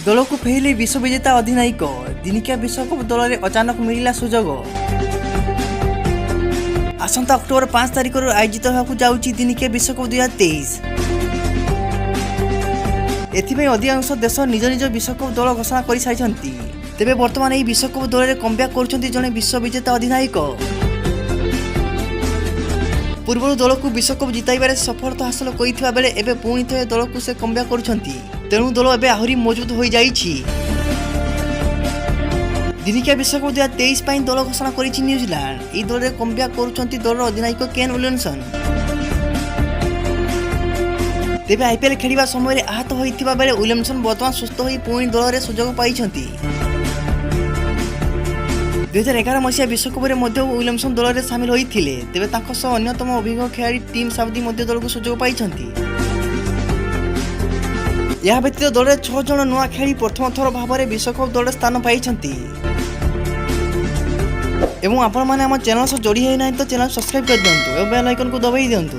दल को फेरिले विश्व विजेता अधिनायक दिनिकिया विश्वकप दल में अचानक मिला सुजोग। आसंता अक्टोबर 5 तारिख आयोजित होगा जाऊँगी दिनिकिया विश्वकप 2023। एथिपाई अधिकांश देश निज निज विश्वकप दल घोषणा कर सारी। तेबे वर्तमान यह विश्वकप दल में कमब्याक कर जड़े विश्व विजेता अधिनायक। पूर्व दल को विश्वकप जिताइबार सफलता हासिल करथिबा बेले एबे पुणी थे दल को से कमब्याक करछंती। तेणु दल एबे आहुरी मजबूत हो जाइछि। दिनिकिया विश्वकप 2023 ପାଇଁ दल घोषणा करिछि न्यूजीलैंड। एही दल रे कमब्याक करूछंती दलर अधिनायक केन विलियमसन। तेबे आईपीएल खेलिबा समय आहत होइथिबा बेले विलियमसन वर्तमान सुस्थ होई पुणी दल रे सुजोग पाइछंती। 2011 मसीहा विश्वकप विलियमसन दल में सामिल होते। तेबे तांको सह अन्यतम अभिज्ञ खेलाड़ी टीम साउदी दल को सुजोग पाइछंती। यह व्यतीत दल में 6 जन नुआ खेलाड़ी प्रथम थर भाव में विश्वकप दल स्थान पाइछंती। एवं आपण माने हम चैनल से जोड़ी है ना तो चैनल सब्सक्राइब कर दिंतु और बेल आइकन को दबाई दिंतु।